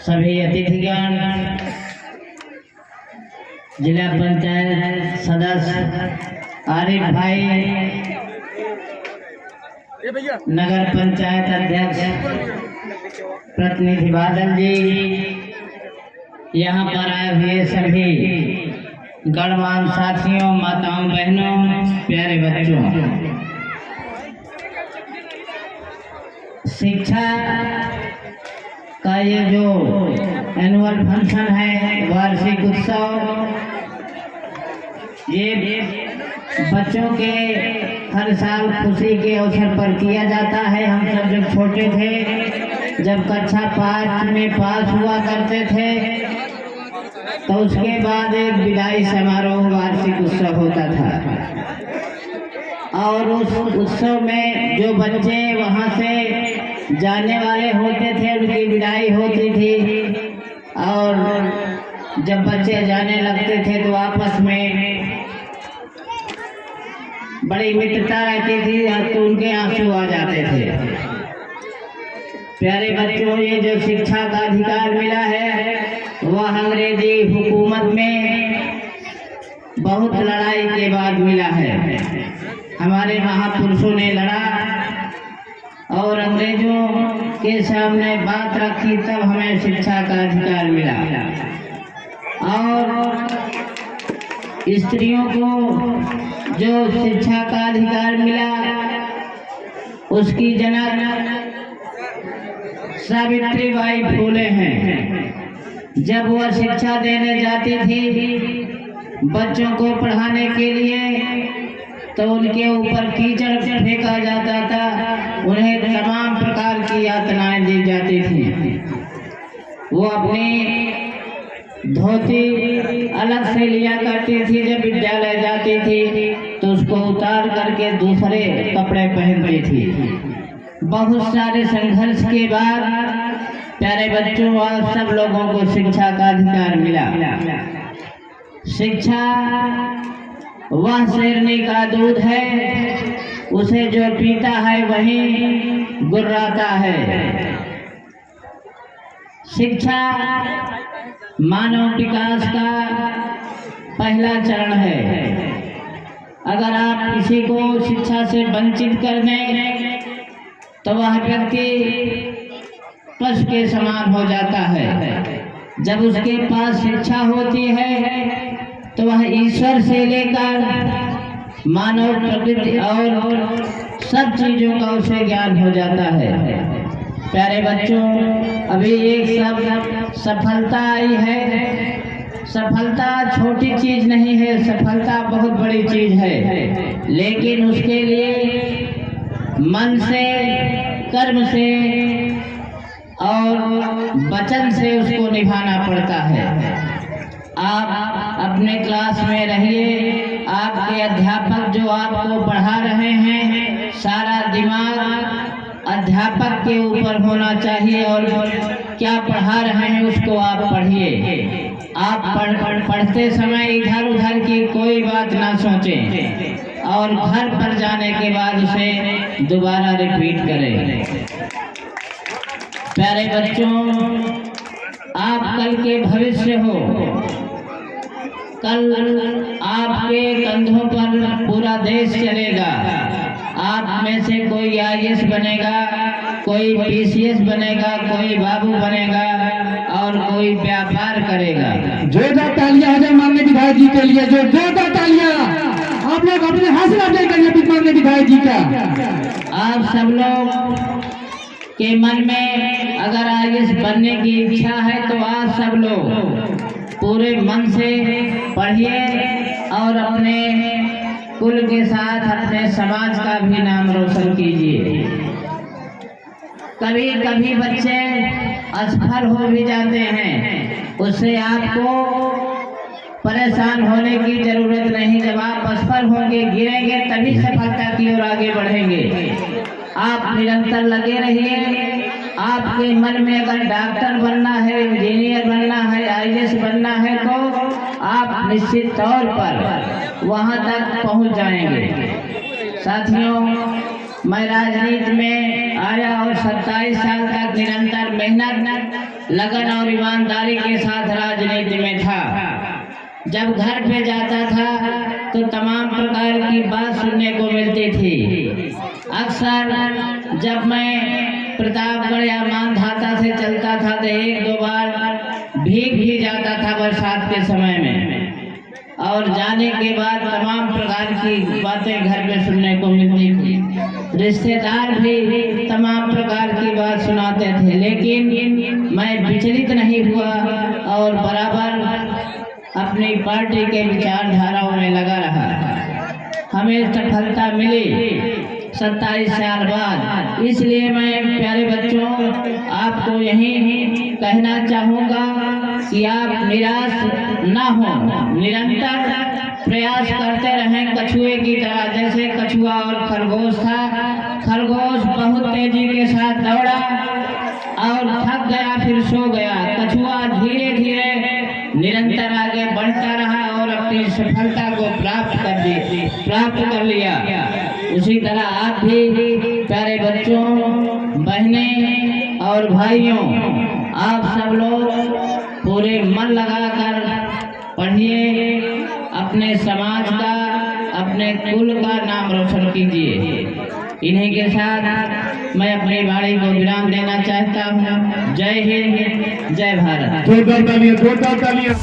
सभी अतिथिगण, जिला पंचायत सदस्य आरिफ भाई, नगर पंचायत अध्यक्ष प्रतिनिधि बादल जी, यहाँ पर आए हुए सभी गणमान्य साथियों, माताओं, बहनों, प्यारे बच्चों, शिक्षा का ये जो एनुअल फंक्शन है, वार्षिक उत्सव, ये बच्चों के हर साल खुशी के अवसर पर किया जाता है। हम सब जब छोटे थे, जब कक्षा 5 में पास हुआ करते थे, तो उसके बाद एक विदाई समारोह, वार्षिक उत्सव होता था, और उस उत्सव में जो बच्चे वहाँ से जाने वाले होते थे उनकी विदाई होती थी, और जब बच्चे जाने लगते थे तो आपस में बड़ी मित्रता रहती थी, तो उनके आंसू आ जाते थे। प्यारे बच्चों, ये जो शिक्षा का अधिकार मिला है वह अंग्रेजी हुकूमत में बहुत लड़ाई के बाद मिला है। हमारे महापुरुषों ने लड़ा और अंग्रेजों के सामने बात रखी, तब हमें शिक्षा का अधिकार मिला। और स्त्रियों को जो शिक्षा का अधिकार मिला, उसकी जनक सावित्रीबाई फूले हैं। जब वह शिक्षा देने जाती थी बच्चों को पढ़ाने के लिए, तो उनके ऊपर कीचड़ फेंका जाता था, उन्हें तमाम प्रकार की यातनाएं दी जाती थी। वो अपनी धोती अलग से लिया करती थी, जब विद्यालय जाती थी तो उसको उतार करके दूसरे कपड़े पहनती थी। बहुत सारे संघर्ष के बाद प्यारे बच्चों, और सब लोगों को शिक्षा का अधिकार मिला। शिक्षा वह शेरनी का दूध है, उसे जो पीता है वही गुर्राता है। शिक्षा मानव विकास का पहला चरण है। अगर आप किसी को शिक्षा से वंचित कर दें तो वह व्यक्ति पशु के समान हो जाता है। जब उसके पास शिक्षा होती है तो वह ईश्वर से लेकर मानव प्रकृति और सब चीजों का उसे ज्ञान हो जाता है। प्यारे बच्चों, अभी एक शब्द सफलता आई है। सफलता छोटी चीज नहीं है, सफलता बहुत बड़ी चीज है, लेकिन उसके लिए मन से, कर्म से और वचन से उसको निभाना पड़ता है। आप अपने क्लास में रहिए, आपके अध्यापक जो आपको पढ़ा रहे हैं, सारा दिमाग अध्यापक के ऊपर होना चाहिए, और क्या पढ़ा रहे हैं उसको आप पढ़िए। आप पढ़ते समय इधर उधर की कोई बात ना सोचें, और घर पर जाने के बाद उसे दोबारा रिपीट करें। प्यारे बच्चों, आप कल के भविष्य हो। कल आपके कंधों पर पूरा देश चलेगा। आप में से कोई IAS बनेगा, कोई PCS बनेगा, कोई बाबू बनेगा, और कोई व्यापार करेगा। जोरदार तालियां हो जाए माननीय विधायक जी के लिए। जोरदार तालियां आप लोग अपने हौसला अफजाई करिए माननीय विधायक जी का। आप सब लोग के मन में अगर IAS बनने की इच्छा है तो आप सब लोग पूरे मन से पढ़िए और अपने कुल के साथ अपने समाज का भी नाम रोशन कीजिए। कभी कभी बच्चे असफल हो भी जाते हैं, उससे आपको परेशान होने की जरूरत नहीं। जब आप असफल होंगे, गिरेंगे, तभी सफलता की ओर आगे बढ़ेंगे। आप निरंतर लगे रहिए। आपके मन में अगर डॉक्टर बनना है, इंजीनियर बनना है, IAS बनना है, तो आप निश्चित तौर पर वहां तक पहुंच जाएंगे। साथियों, मैं राजनीति में आया और 27 साल तक निरंतर मेहनत, लगन और ईमानदारी के साथ राजनीति में था। जब घर पे जाता था तो तमाम प्रकार की बात सुनने को मिलती थी। अक्सर जब मैं प्रतापगढ़ या मानधाता से चलता था तो 1-2 बार भीग भी जाता था बरसात के समय में, और जाने के बाद तमाम प्रकार की बातें घर में सुनने को मिलती थी। रिश्तेदार भी तमाम प्रकार की बात सुनाते थे, लेकिन मैं विचलित नहीं हुआ और बराबर अपनी पार्टी के विचारधाराओं में लगा रहा। हमें सफलता मिली 27 साल बाद। इसलिए मैं प्यारे बच्चों आपको यही कहना चाहूँगा कि आप निराश ना हो, निरंतर प्रयास करते रहें कछुए की तरह। जैसे कछुआ और खरगोश था, खरगोश बहुत तेजी के साथ दौड़ा और थक गया, फिर सो गया। कछुआ धीरे धीरे निरंतर आगे बढ़ता रहा और अपनी सफलता को प्राप्त कर लिया। उसी तरह आप भी प्यारे बच्चों, बहनें और भाइयों, आप सब लोग पूरे मन लगाकर पढ़िए, अपने समाज का, अपने कुल का नाम रोशन कीजिए। इन्हीं के साथ मैं अपनी वाणी को विराम देना चाहता हूँ। जय हिंद, जय भारत। जोरदार तालियां, जोरदार तालियां।